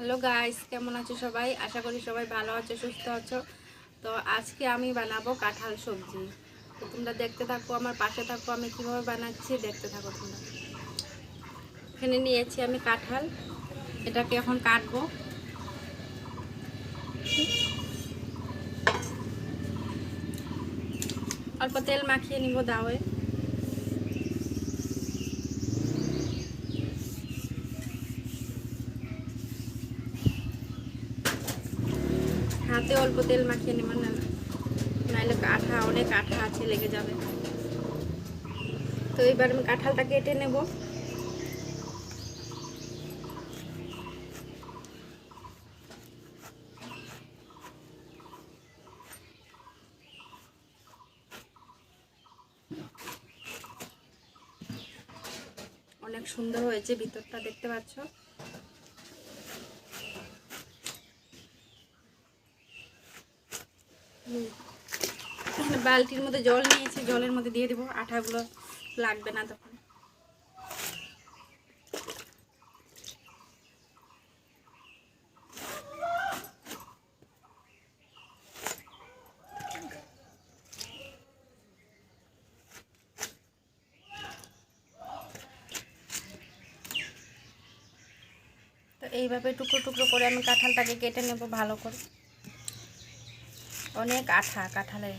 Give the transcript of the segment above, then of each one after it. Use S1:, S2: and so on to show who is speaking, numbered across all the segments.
S1: Hello guys, কেমন আছো সবাই? আশা করি সবাই ভালো আছো, সুস্থ আছো। তো আজকে আমি বানাবো কাঁঠাল সবজি। তো তোমরা দেখতে থাকো, আমার পাশে থাকো, আমি কিভাবে বানাচ্ছি দেখতে থাকো তোমরা। এখানে নিয়েছি আমি কাঁঠাল, এটাকে এখন কাটবো। অল্প তেল মাখিয়ে নিব দাওয়ে। হাতে অল্প তেল মাখিয়ে নেব, নাহলে অনেক আঠা আছে, লেগে যাবে। তো এবার আমি কাঁঠালটা কেটে নেব। অনেক সুন্দর হয়েছে, ভিতরটা দেখতে পাচ্ছ। বালতির মধ্যে জল নিয়েছি, জলের মধ্যে দিয়ে দেবো, আঠাগুলো লাগবে না তখন। তো এইভাবে টুকরো টুকরো করে আমি কাঁঠালটাকে কেটে নেব ভালো করে। অনেক আঠা কাঁঠালের।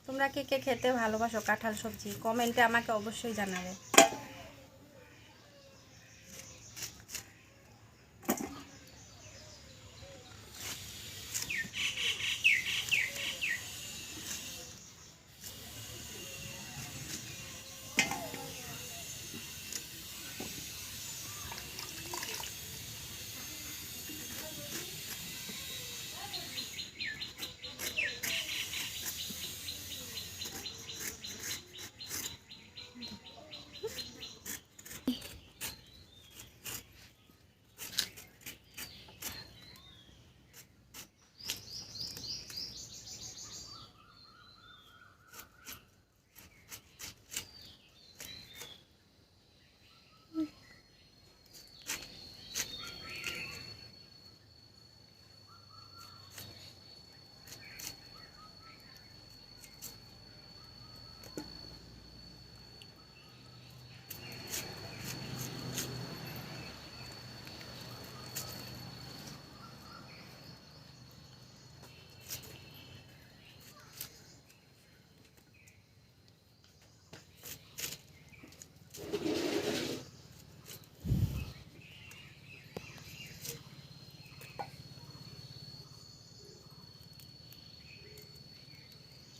S1: তোমরা কে কে খেতে ভালোবাসো কাঁঠাল সবজি, কমেন্টে আমাকে অবশ্যই জানাবে।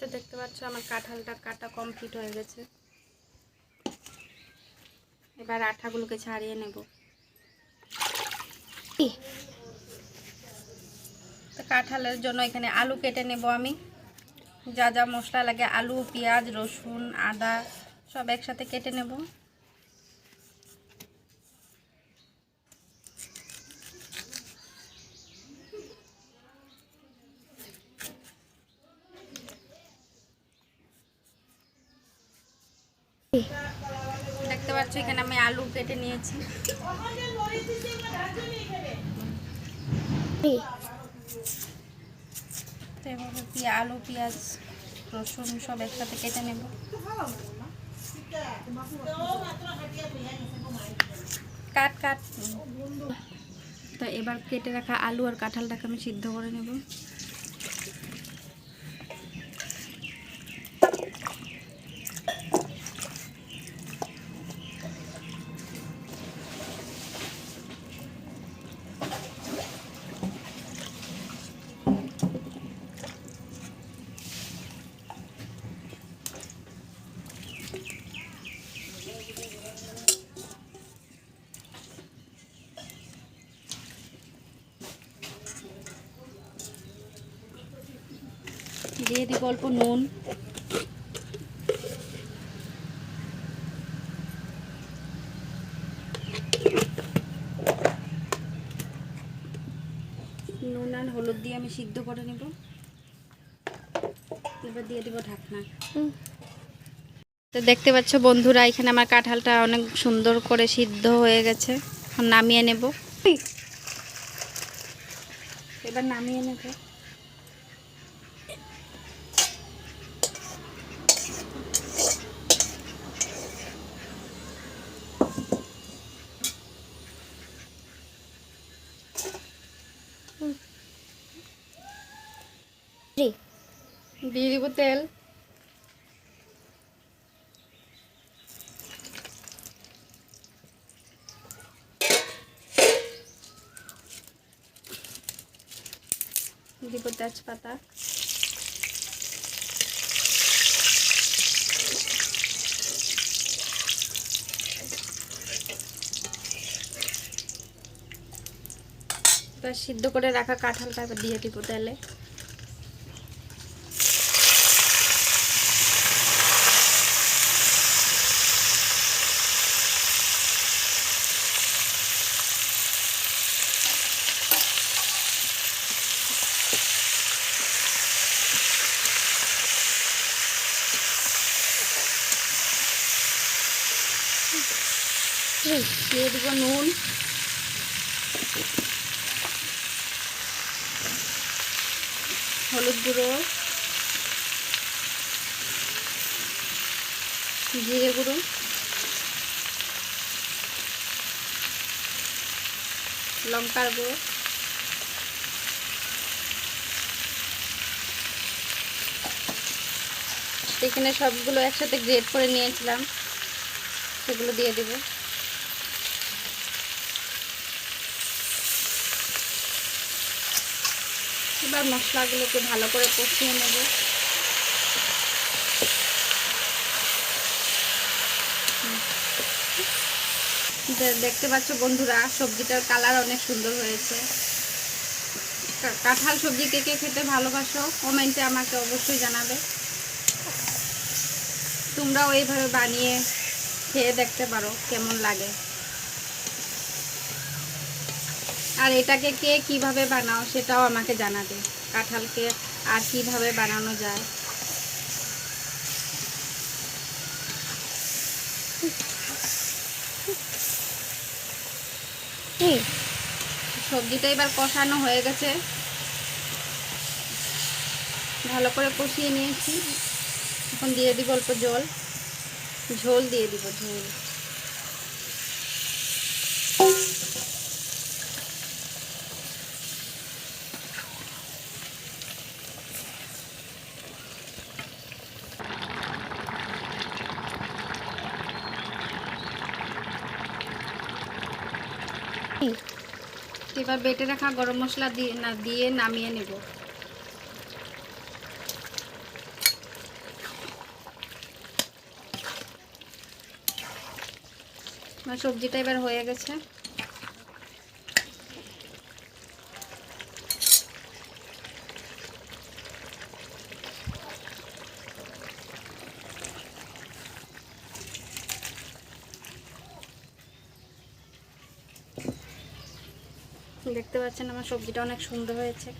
S1: তো দেখতে পাচ্ছ আমার কাঁঠালটা কাটা কমপ্লিট হয়ে গেছে। এবার আঠাগুলোকে ছাড়িয়ে নেব। তো কাঁঠালের জন্য এখানে আলু কেটে নেব আমি। যা যা মশলা লাগে, আলু, পেঁয়াজ, রসুন, আদা সব একসাথে কেটে নেব। দেখতে পাচ্ছ এখানে আমি আলু কেটে নিয়েছি। তো এভাবে আলু, পেঁয়াজ, রসুন সব একসাথে কেটে নেব। কাট কাট। তো এবার কেটে রাখা আলু আর কাঁঠালটাকে আমি সিদ্ধ করে নেব। দিয়ে দিব অল্প নুন। নুন আর হলুদ দিয়ে আমি সিদ্ধ করে নেব। এবার দিয়ে দিব ঢাকনা। তো দেখতে পাচ্ছ বন্ধুরা, এখানে আমার কাঁঠালটা অনেক সুন্দর করে সিদ্ধ হয়ে গেছে। নামিয়ে নেব। এবার নামিয়ে নেব। দিয়ে দিব তেল। দিব তেজপাতা। এবার সিদ্ধ করে রাখা কাঁঠালটা দিয়ে দিব তেলে। দিয়ে দিব নুন, হলুদ গুঁড়ো, জিরে গুঁড়ো, লঙ্কার গুঁড়ো, এখানে সবগুলো একসাথে গ্রেট করে নিয়েছিলাম, সেগুলো দিয়ে দেব। এবার মশলাগুলোকে ভালো করে কষিয়ে নেব। দেখতে পাচ্ছ বন্ধুরা, সবজিটার কালার অনেক সুন্দর হয়েছে। কাঁঠাল সবজি কে কে খেতে ভালোবাসো কমেন্টে আমাকে অবশ্যই জানাবে। তোমরাও এইভাবে বানিয়ে খেয়ে দেখতে পারো কেমন লাগে। আর এটাকে কে কিভাবে বানাও সেটাও আমাকে জানাবে। কাঁঠালকে আর কিভাবে বানানো যায়। সবজিটা এবার কষানো হয়ে গেছে, ভালো করে কষিয়ে নিয়েছি। এখন দিয়ে দিব অল্প জল, ঝোল দিয়ে দিব, ঝোল। এবার বেটে রাখা গরম মশলা দিয়ে নামিয়ে নেব। সবজিটা এবার হয়ে গেছে। দেখতে পাচ্ছেন আমার সবজিটা অনেক সুন্দর হয়েছে।